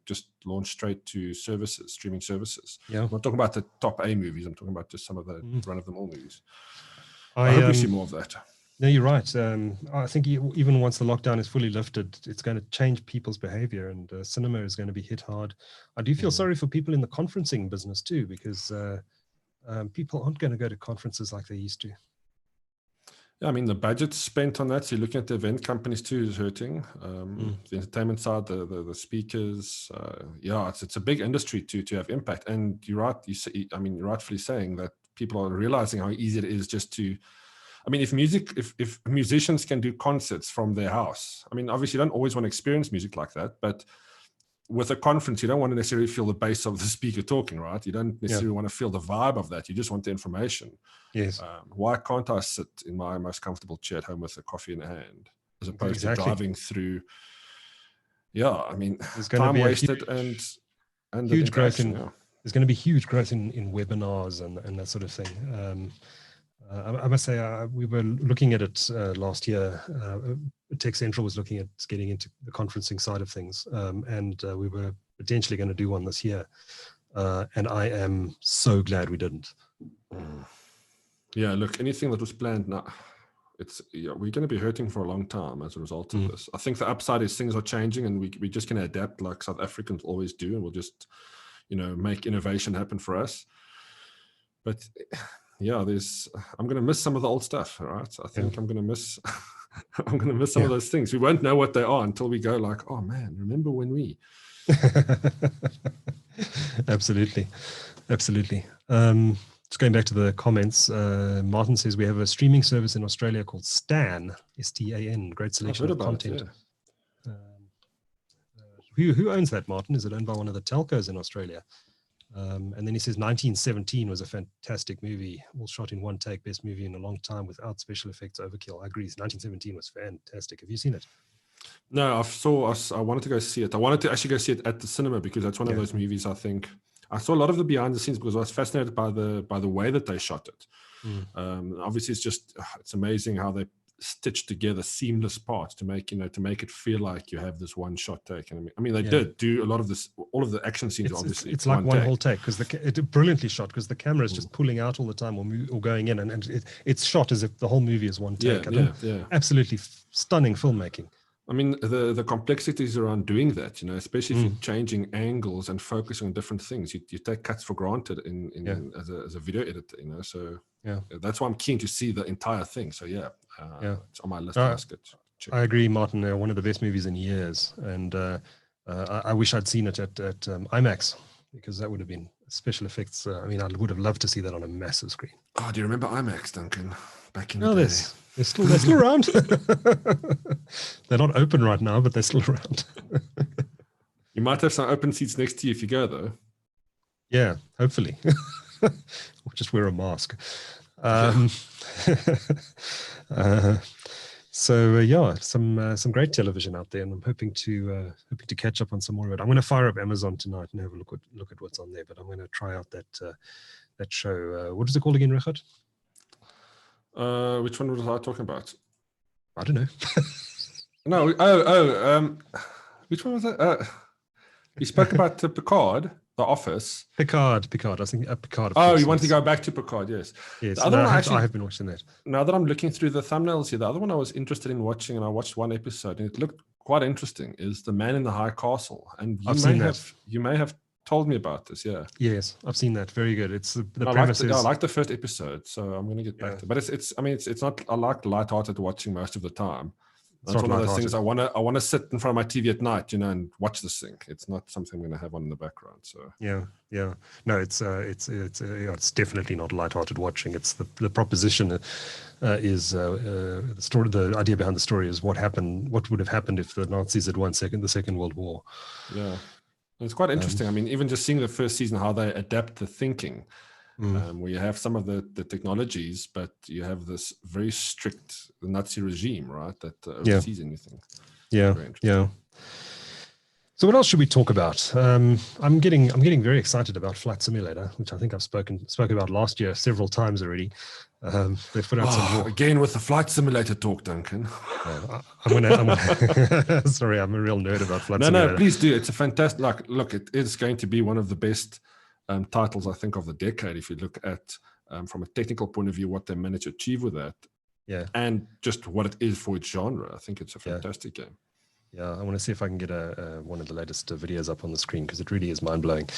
just launch straight to streaming services. Yeah. I'm not talking about the top A movies. I'm talking about just some of the run-of-the-mill movies. I hope we see more of that. No, you're right. I think even once the lockdown is fully lifted, it's going to change people's behavior, and cinema is going to be hit hard. I do feel sorry for people in the conferencing business too, because people aren't going to go to conferences like they used to. Yeah, I mean, the budget spent on that, so you're looking at the event companies too, is hurting. The entertainment side, the speakers, it's a big industry to have impact. And you're right, you're rightfully saying that people are realizing how easy it is just to, I mean, if musicians can do concerts from their house, I mean, obviously you don't always want to experience music like that, but with a conference, you don't want to necessarily feel the bass of the speaker talking, right? You don't necessarily want to feel the vibe of that. You just want the information. Yes. Why can't I sit in my most comfortable chair at home with a coffee in hand, as opposed to driving through? Yeah, I mean, time wasted and huge growth there's going to be huge growth in webinars and that sort of thing. I must say, we were looking at it last year. TechCentral was looking at getting into the conferencing side of things, and we were potentially going to do one this year. And I am so glad we didn't. Yeah, look, anything that was planned now, we're going to be hurting for a long time as a result of this. I think the upside is things are changing, and we're just going to adapt like South Africans always do, and we'll just, make innovation happen for us. But yeah, I'm going to miss some of the old stuff, right? I think I'm going to miss some of those things. We won't know what they are until we go like, oh man, remember when we? Absolutely. Just going back to the comments, Martin says we have a streaming service in Australia called Stan, S-T-A-N, great selection of content. Who owns that, Martin? Is it owned by one of the telcos in Australia? And then he says 1917 was a fantastic movie, all shot in one take, best movie in a long time without special effects overkill. I agree. 1917 was fantastic. Have you seen it? No, I wanted to go see it. I wanted to actually go see it at the cinema because that's one of those movies. I think I saw a lot of the behind the scenes because I was fascinated by the way that they shot it. Obviously, it's amazing how they stitched together seamless parts to make it feel like you have this one shot take. And I mean they did do a lot of this, all of the action scenes. Obviously, it's like one whole take because it's brilliantly shot because the camera is just pulling out all the time or going in, and it's shot as if the whole movie is one take. Absolutely stunning filmmaking. I mean, the complexities around doing that, especially if you're changing angles and focusing on different things, you take cuts for granted as a video editor, So that's why I'm keen to see the entire thing. So it's on my list. I agree, Martin. One of the best movies in years, and I wish I'd seen it at IMAX, because that would have been special effects. I mean, I would have loved to see that on a massive screen. Oh, do you remember IMAX, Duncan? Back in the day. They're still around. They're not open right now, but they're still around. You might have some open seats next to you if you go, though. Yeah, hopefully. Or just wear a mask. Some great television out there, and I'm hoping to catch up on some more of it. I'm going to fire up Amazon tonight and have a look at what's on there. But I'm going to try out that show. What is it called again, Regardt? Which one was I talking about? I don't know. No. Which one was that? We spoke about Picard, The Office. Picard. I was thinking Picard. Oh, you want to go back to Picard? Yes. Yes. The other one I have been watching that. Now that I'm looking through the thumbnails here, the other one I was interested in watching, and I watched one episode, and it looked quite interesting, is The Man in the High Castle. And you may have told me about this. Yeah. Yes, I've seen that. Very good. It's the I premise is. I like the first episode, so I'm going to get back to it. But it's not. I like lighthearted watching most of the time. That's one of those things I want to sit in front of my TV at night, and watch this thing. It's not something I'm going to have on in the background. So yeah. No, it's definitely not lighthearted watching. It's the proposition is the story. The idea behind the story is what would have happened if the Nazis had won the Second World War. Yeah, it's quite interesting. I mean, even just seeing the first season, how they adapt the thinking. Where you have some of the technologies, but you have this very strict Nazi regime, right? That oversees anything. Yeah. So what else should we talk about? I'm getting very excited about Flight Simulator, which I think I've spoken about last year several times already. They put out some more. Again with the Flight Simulator talk, Duncan. I'm gonna sorry, I'm a real nerd about Flight Simulator. No, please do. It's a fantastic. Look, it is going to be one of the best titles, I think, of the decade, if you look at from a technical point of view what they managed to achieve with that, and just what it is for its genre. I think it's a fantastic game. Yeah, I want to see if I can get one of the latest videos up on the screen, because it really is mind-blowing.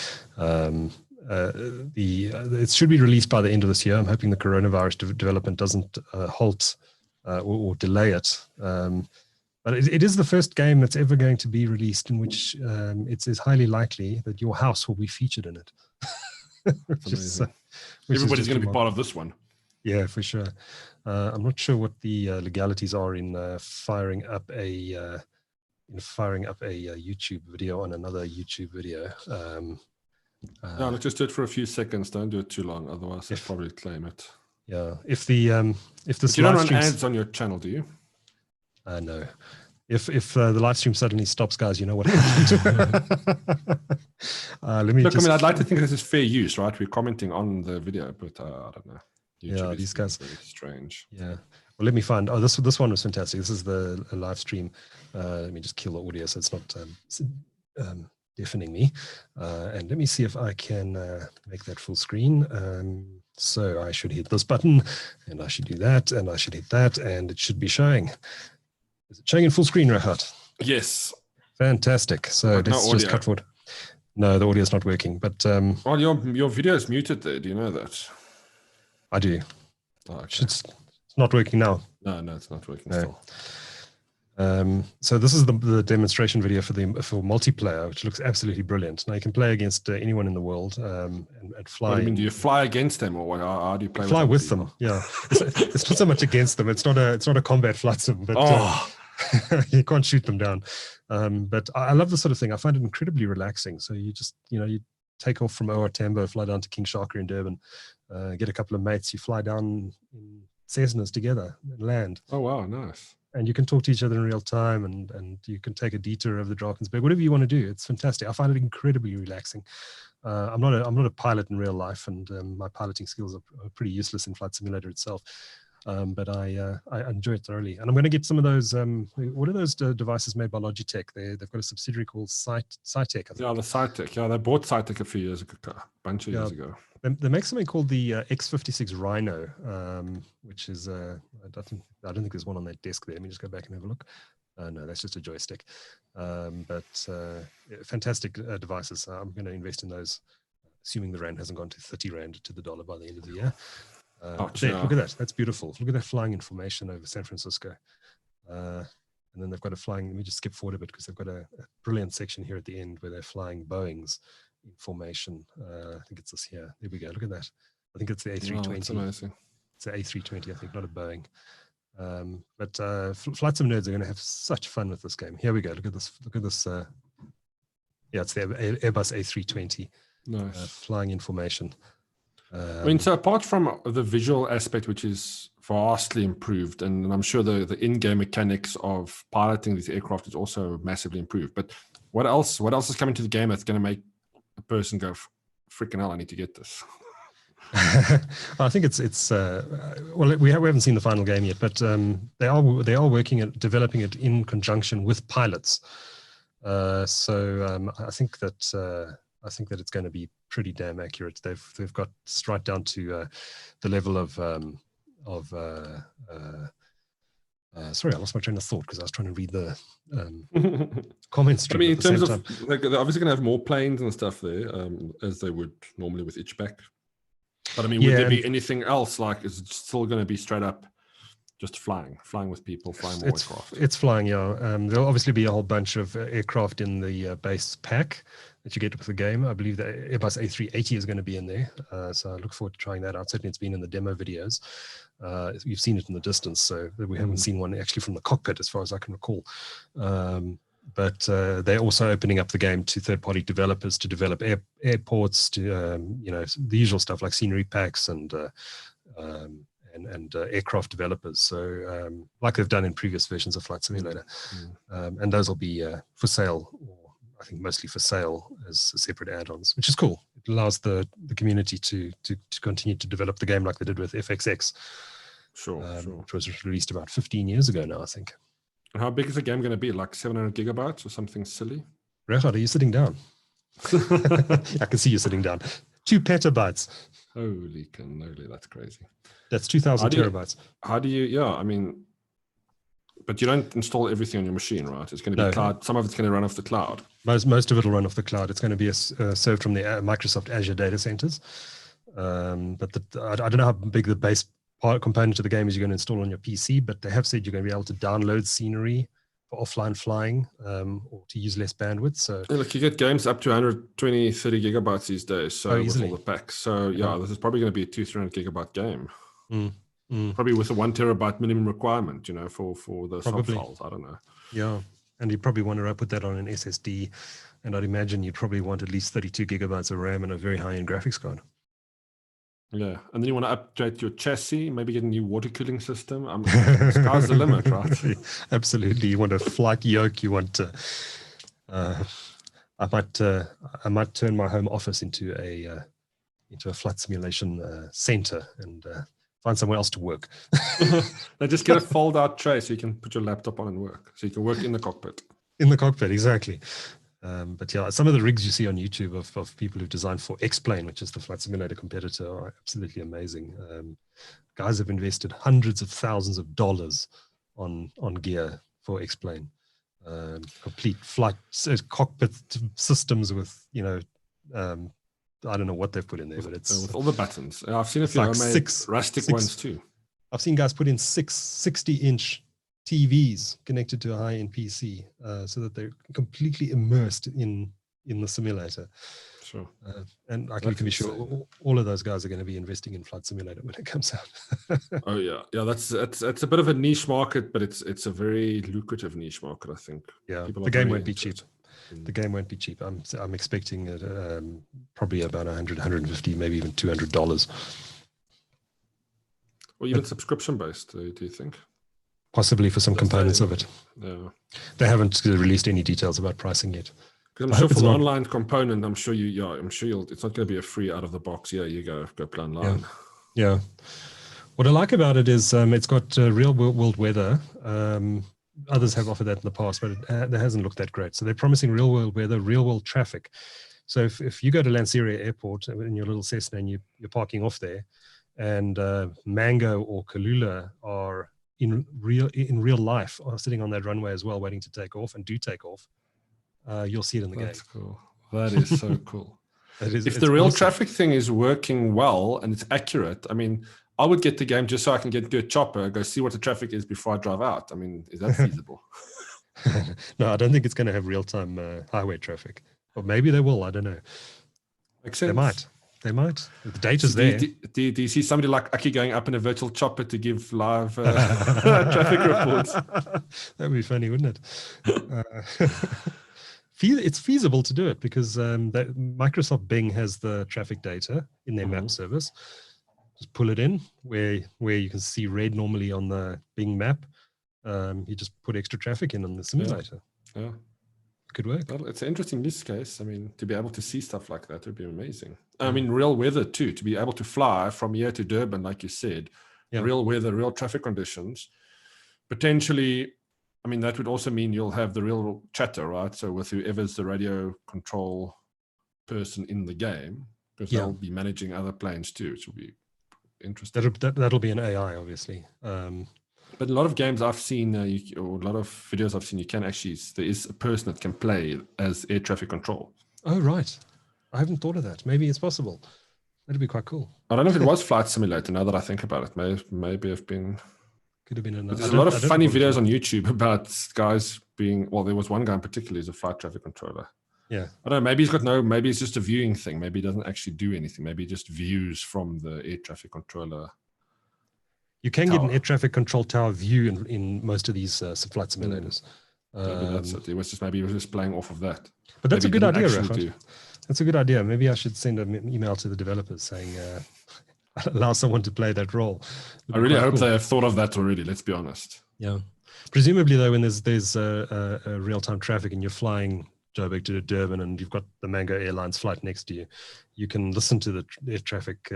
It should be released by the end of this year. I'm hoping the coronavirus development doesn't halt or delay it. But it is the first game that's ever going to be released in which it's highly likely that your house will be featured in it. Everybody's going to be part of this one. Yeah, for sure. I'm not sure what the legalities are in firing up a YouTube video on another YouTube video. No, let's just do it for a few seconds. Don't do it too long, otherwise they'll probably claim it. Yeah, if the but you don't run ads on your channel, do you? No. If the live stream suddenly stops, guys, you know what happened. I'd like to think this is fair use, right? We're commenting on the video, but I don't know. YouTube these guys very strange. Yeah. Well, let me find. Oh, this one was fantastic. This is the live stream. Let me just kill the audio so it's not deafening me. And let me see if I can make that full screen. So I should hit this button, and I should do that, and I should hit that, and it should be showing. Is it showing in full screen, Regardt? Yes. Fantastic. So let's just cut forward. No, the audio is not working. But well, your video is muted there. Do you know that? I do. Oh, okay. It's not working now. No, it's not working still. So this is the demonstration video for multiplayer, which looks absolutely brilliant. Now you can play against anyone in the world and fly. What do you mean? Do you fly against them, or how do you play? Fly with them. Yeah, it's not so much against them. It's not a combat flight sim, but you can't shoot them down. But I love this sort of thing. I find it incredibly relaxing. So you just you take off from OR Tambo, fly down to King Shaka in Durban, get a couple of mates. You fly down in Cessnas together and land. Oh wow, nice. And you can talk to each other in real time, and you can take a detour over the Drakensberg, whatever you want to do. It's fantastic. I find it incredibly relaxing. I'm not a pilot in real life, and my piloting skills are pretty useless in Flight Simulator itself. But I enjoy it thoroughly. And I'm going to get some of those. What are those devices made by Logitech? They've got a subsidiary called Cytec. Yeah, the Cytec. Yeah, they bought Cytec a few years ago, a bunch of years ago. They make something called the X56 Rhino, which is I don't think there's one on that desk there. Let me just go back and have a look. No, that's just a joystick. But fantastic devices. I'm going to invest in those, assuming the rand hasn't gone to 30 rand to the dollar by the end of the year. Look at that. That's beautiful. Look at that flying information over San Francisco. And then they've got a flying, let me just skip forward a bit because they've got a brilliant section here at the end where they're flying Boeings in formation. I think it's this here. There we go. Look at that. I think it's the A320. Oh, that's amazing. It's the A320, I think, not a Boeing. But Flight Sim nerds are going to have such fun with this game. Here we go. Look at this. Look at this. Yeah, it's the Airbus A320. Nice. Flying in formation. I mean, so apart from the visual aspect, which is vastly improved, and I'm sure the in-game mechanics of piloting these aircraft is also massively improved. But what else is coming to the game that's going to make a person go, freaking hell, I need to get this? I think it's well, we haven't seen the final game yet, but they are working at developing it in conjunction with pilots. So I think that it's going to be pretty damn accurate. They've got right down to the level of sorry, I lost my train of thought because I was trying to read the comments. I mean, in terms of like, they're obviously going to have more planes and stuff there, as they would normally with each pack. But I mean, would there be anything else? Like, is it still going to be straight up just flying with people, flying more aircraft? It's flying, yeah. There'll obviously be a whole bunch of aircraft in the base pack that you get with the game. I believe the Airbus A380 is going to be in there. So I look forward to trying that out. Certainly it's been in the demo videos. You've seen it in the distance, so we haven't seen one actually from the cockpit as far as I can recall. But they're also opening up the game to third-party developers to develop airports, to the usual stuff like scenery packs and aircraft developers. So like they've done in previous versions of Flight Simulator, and those will be for sale, or I think mostly for sale as separate add-ons, which is cool. It allows the community to continue to develop the game like they did with FXX, which was released about 15 years ago now, I think. And how big is the game going to be? Like 700 gigabytes or something silly? Regardt, are you sitting down? I can see you sitting down. 2 petabytes. Holy cannoli, that's crazy. That's 2,000 terabytes. How do you, yeah, I mean, but you don't install everything on your machine, right? It's going to be cloud. Some of it's going to run off the cloud. Most of it will run off the cloud. It's going to be served from the Microsoft Azure data centers. But I don't know how big the base component of the game is you're going to install on your PC, but they have said you're going to be able to download scenery for offline flying, or to use less bandwidth. So look, you get games up to 120, 30 gigabytes these days. So with all the packs. So yeah, this is probably going to be a 200-300 gigabyte game. Probably with a 1 terabyte minimum requirement, for the sub files. I don't know. Yeah, and you probably want to put that on an SSD, and I'd imagine you'd probably want at least 32 gigabytes of RAM and a very high-end graphics card. Yeah, and then you want to update your chassis, maybe get a new water cooling system. Sky's the limit, right? Absolutely. You want a flight yoke. You want to. I might turn my home office into a flight simulation center and find somewhere else to work. Now just get a fold-out tray so you can put your laptop on and work. So you can work in the cockpit. In the cockpit, exactly. But yeah, some of the rigs you see on YouTube of people who've designed for X-Plane, which is the flight simulator competitor, are absolutely amazing. Guys have invested hundreds of thousands of dollars on gear for X-Plane. Complete flight cockpit systems with, I don't know what they've put in there, but it's with all the buttons. I've seen a few rustic ones too. I've seen guys put in 60-inch TVs connected to a high-end PC, so that they're completely immersed in the simulator. Sure. And you can be sure all of those guys are going to be investing in Flight Simulator when it comes out. Oh yeah, that's a bit of a niche market, but it's a very lucrative niche market, I think. Yeah, the game won't be cheap. The game won't be cheap. I'm expecting it probably about $100, $150, maybe even $200. Or even subscription based, do you think? Possibly for some components of it. Yeah. They haven't released any details about pricing yet. Because I'm sure for the online component, it's not going to be a free out of the box. Yeah, you go play online. Yeah. What I like about it is it's got real world weather. Others have offered that in the past, but it hasn't looked that great. So they're promising real world weather, real world traffic. So if you go to Lanseria Airport in your little Cessna and you're parking off there, and Mango or Kalula are in real life are sitting on that runway as well, waiting to take off, and do take off, you'll see it in the game. That's cool. That is so cool. If the real awesome. traffic thing is working well and it's accurate, I mean, I would get the game just so I can get to a chopper, go see what the traffic is before I drive out. I mean, is that feasible? No, I don't think it's going to have real-time highway traffic. Or maybe they will. I don't know. Makes sense. They might. They might. The data's there. Do you see somebody like Aki going up in a virtual chopper to give live traffic reports? That would be funny, wouldn't it? It's feasible to do it because Microsoft Bing has the traffic data in their map service. Just pull it in where you can see red normally on the Bing map. You just put extra traffic in on the simulator. Yeah. Could work. Well, it's an interesting use case. I mean, to be able to see stuff like that would be amazing. I mean, real weather too, to be able to fly from here to Durban, like you said, real weather, real traffic conditions. Potentially, I mean, that would also mean you'll have the real chatter, right? So with whoever's the radio control person in the game, because they'll be managing other planes too, which will be interesting. That'll be an AI, obviously. But a lot of games I've seen, or a lot of videos I've seen, you can actually, there is a person that can play as air traffic control. Oh, right. I haven't thought of that. Maybe it's possible. That'd be quite cool. I don't know if it was Flight Simulator, now that I think about it. Maybe have been... Could have been another. There's a lot of funny videos on YouTube about guys being, well, there was one guy in particular who's a flight traffic controller. Yeah. I don't know, maybe it's just a viewing thing. Maybe he doesn't actually do anything. Maybe he just views from the air traffic controller. You can get an air traffic control tower view in most of these flight simulators. That's it. Maybe he was just playing off of that. But that's a good idea, Rafa. That's a good idea. Maybe I should send an email to the developers saying, allow someone to play that role. I really hope they have thought of that already, let's be honest. Yeah. Presumably, though, when there's a real-time traffic and you're flying Joburg to Durban and you've got the Mango Airlines flight next to you, you can listen to the air traffic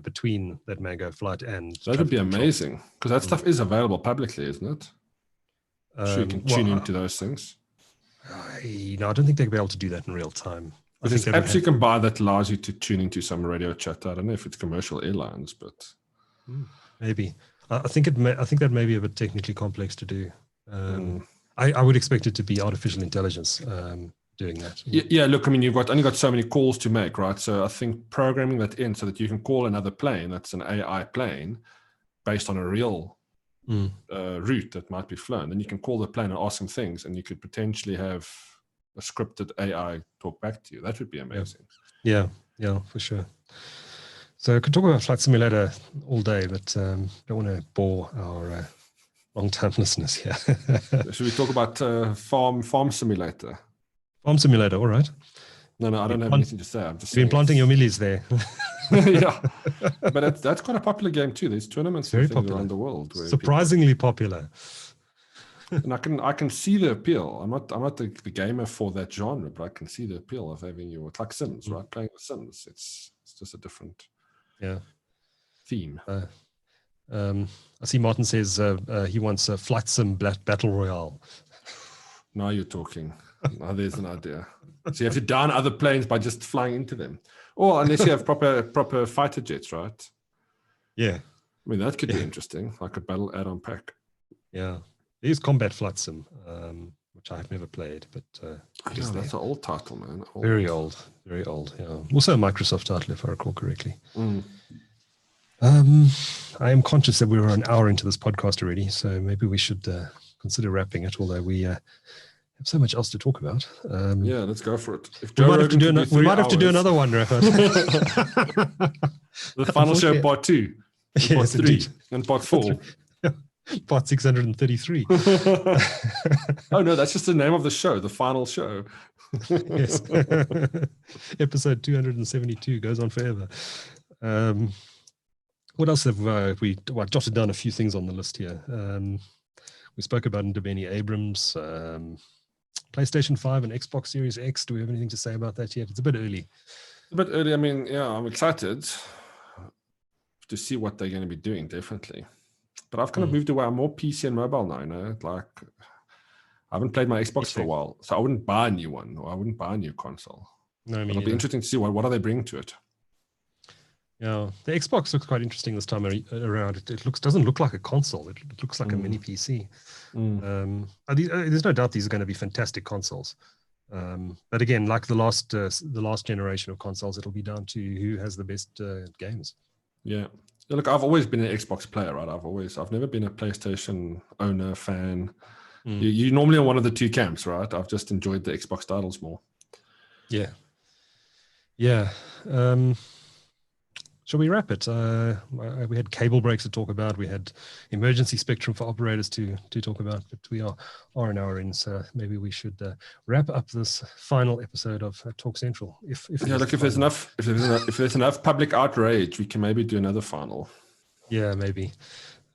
between that Mango flight and... That would be amazing, because that stuff is available publicly, isn't it? So you can tune into those things. No, I don't think they'll be able to do that in real time. There's apps you can buy that allows you to tune into some radio chat. I don't know if it's commercial airlines, but... Maybe. I think that may be a bit technically complex to do. I would expect it to be artificial intelligence doing that. Yeah, look, I mean, you've only got so many calls to make, right? So I think programming that in so that you can call another plane that's an AI plane based on a real route that might be flown. Then you can call the plane and ask them things, and you could potentially have a scripted AI talk back to you. That would be amazing. Yeah, for sure. So I could talk about Flight Simulator all day, but don't want to bore our long-time listeners here. Should we talk about Farm Simulator? Farm Simulator, all right. No, I don't have anything to say. I'm just been planting your millies there. Yeah, but that's quite a popular game too. There's tournaments around the world. Surprisingly popular. And I can see the appeal. I'm not the gamer for that genre, but I can see the appeal of having it's like Sims, right? Playing with Sims. It's just a different theme. I see Martin says he wants a Flight Sim Battle Royale. Now you're talking. Now there's an idea. So you have to down other planes by just flying into them. Or unless you have proper fighter jets, right? Yeah. I mean, that could be interesting, like a battle add-on pack. Yeah. There's Combat Flight Sim, which I've never played, but that's an old title, man. Very old, yeah. Also a Microsoft title, if I recall correctly. I am conscious that we were an hour into this podcast already, so maybe we should consider wrapping it, although we have so much else to talk about. Yeah, let's go for it. We might have to do another one, Rafa. The final show, part 2, part 3, and part 4. Part 633. Oh no, that's just the name of the show, the final show. Yes. Episode 272 goes on forever. What else have we jotted down a few things on the list here. We spoke about Ndabeni-Abrahams, PlayStation 5 and Xbox Series X. Do we have anything to say about that yet? It's a bit early. A bit early. I mean, yeah, I'm excited to see what they're going to be doing, definitely. But I've kind of moved away. I'm more PC and mobile now, you know? Like, I haven't played my Xbox for a while, so I wouldn't buy a new one, or I wouldn't buy a new console. No, it'll be interesting to see what are they bringing to it. Yeah, the Xbox looks quite interesting this time around. It doesn't look like a console. It looks like a mini PC. There's no doubt these are going to be fantastic consoles. But again, like the last generation of consoles, it'll be down to who has the best games. Yeah. Look, I've always been an Xbox player, right? I've never been a PlayStation owner, fan. You normally on one of the two camps, right? I've just enjoyed the Xbox titles more. Yeah. Yeah. Shall we wrap it? We had cable breaks to talk about. We had emergency spectrum for operators to talk about, but we are an hour in, so maybe we should wrap up this final episode of TalkCentral. If there's enough public outrage, we can maybe do another final. Yeah, maybe.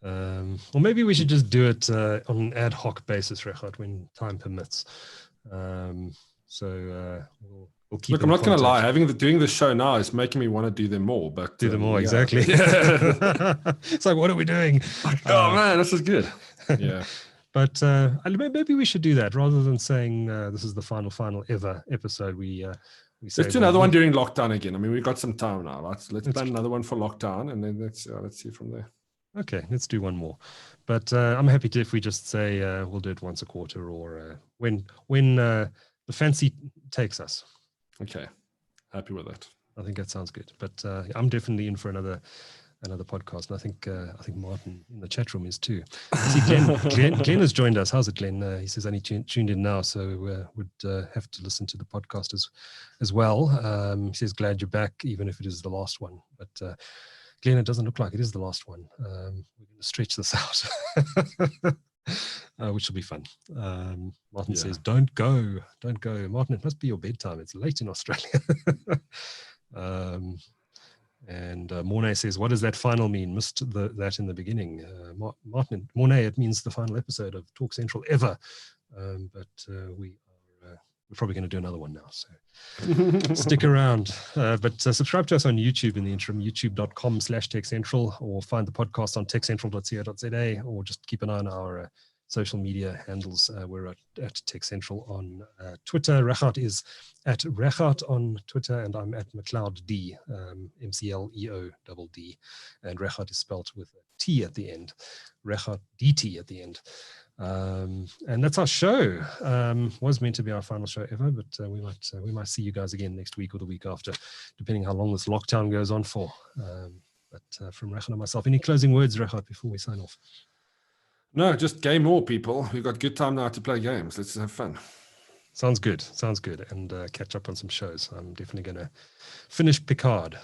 Or maybe we should just do it on an ad hoc basis, Regardt, when time permits. We'll keep. Look, I'm not going to lie. Doing the show now is making me want to do them more. But do them more, exactly. It's like, what are we doing? Oh man, this is good. Yeah. But maybe we should do that rather than saying this is the final ever episode. We say, let's do another one during lockdown again. I mean, we've got some time now. Let's plan another one for lockdown, and then let's see from there. Okay, let's do one more. But I'm happy if we just say we'll do it once a quarter or when the fancy takes us. Okay, happy with that. I think that sounds good. But I'm definitely in for another podcast, and I think Martin in the chat room is too. See, Glenn has joined us. How's it, Glenn? He says only tuned in now, so would have to listen to the podcast as well. He says glad you're back, even if it is the last one. But Glenn, it doesn't look like it is the last one. We're going to stretch this out. Which will be fun. Martin says, don't go. Martin, it must be your bedtime. It's late in Australia. And Mornay says, what does that final mean? Missed that in the beginning. Martin, Mornay, it means the final episode of TalkCentral ever. But we're probably going to do another one now. So stick around. But subscribe to us on YouTube in the interim, youtube.com/TechCentral, or find the podcast on techcentral.co.za, or just keep an eye on our social media handles. We're at TechCentral on Twitter. Regardt is at Regardt on Twitter, and I'm at McLeod D, McLeod, and Regardt is spelt with a T at the end, Regardt DT at the end. And that's our show. Was meant to be our final show ever, but we might see you guys again next week or the week after, depending how long this lockdown goes on for. But from Regardt and myself, any closing words, Regardt, before we sign off? No, just game more, people. We've got good time now to play games. Let's have fun. Sounds good. And catch up on some shows. I'm definitely going to finish Picard.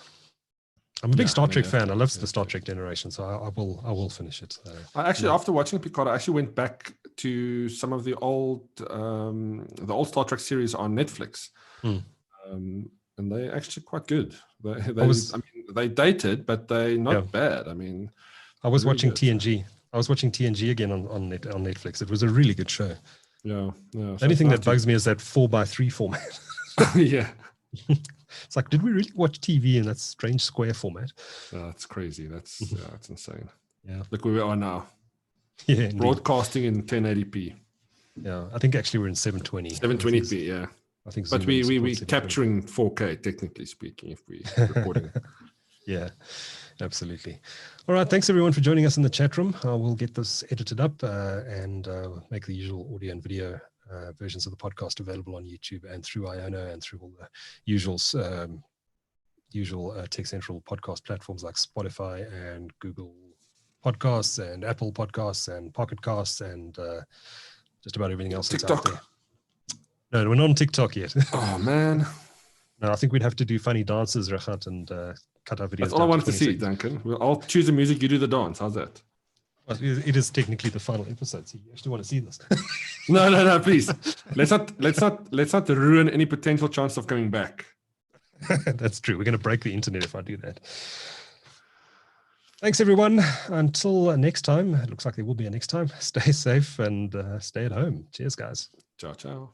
I'm a big Star Trek fan. I love the Star Trek generation, so I will finish it. After watching Picard, I actually went back to some of the old Star Trek series on Netflix, and they're actually quite good. They dated, but they're not bad. I mean, I was watching TNG. I was watching TNG again on Netflix. It was a really good show. Yeah. The only thing that bugs me is that 4:3 format. Yeah. It's like, did we really watch TV in that strange square format? That's crazy. That's insane. Yeah. Look where we are now. Yeah. Indeed. Broadcasting in 1080p. Yeah. I think actually we're in 720. 720p, yeah. I think. But we're capturing 4K, technically speaking, if we're recording. Yeah, absolutely. All right. Thanks everyone for joining us in the chat room. We'll get this edited up and make the usual audio and video versions of the podcast available on YouTube and through Iono and through all the usual TechCentral podcast platforms like Spotify and Google Podcasts and Apple Podcasts and Pocket Casts and just about everything else that's out there. No, we're not on TikTok yet. Oh man. No, I think we'd have to do funny dances, Regardt, and cut our videos. That's all I wanted to see, Duncan. I'll choose the music, you do the dance. How's that? Well, it is technically the final episode, so you actually want to see this. No, please. Let's not ruin any potential chance of coming back. That's true. We're going to break the internet if I do that. Thanks, everyone. Until next time. It looks like there will be a next time. Stay safe and stay at home. Cheers, guys. Ciao, ciao.